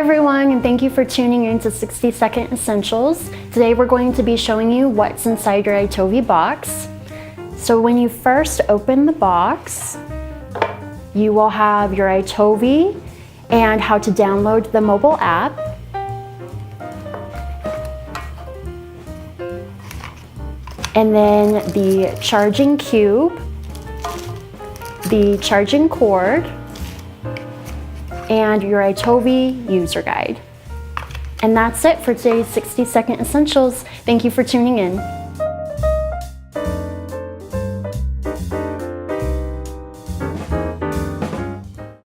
everyone, and thank you for tuning in to 60-Second Essentials. Today we're going to be showing you what's inside your iTOVi box. So when you first open the box, you will have your iTOVi and how to download the mobile app. And then the charging cube, the charging cord, and your iTOVi user guide. And that's it for today's 60-Second Essentials. Thank you for tuning in.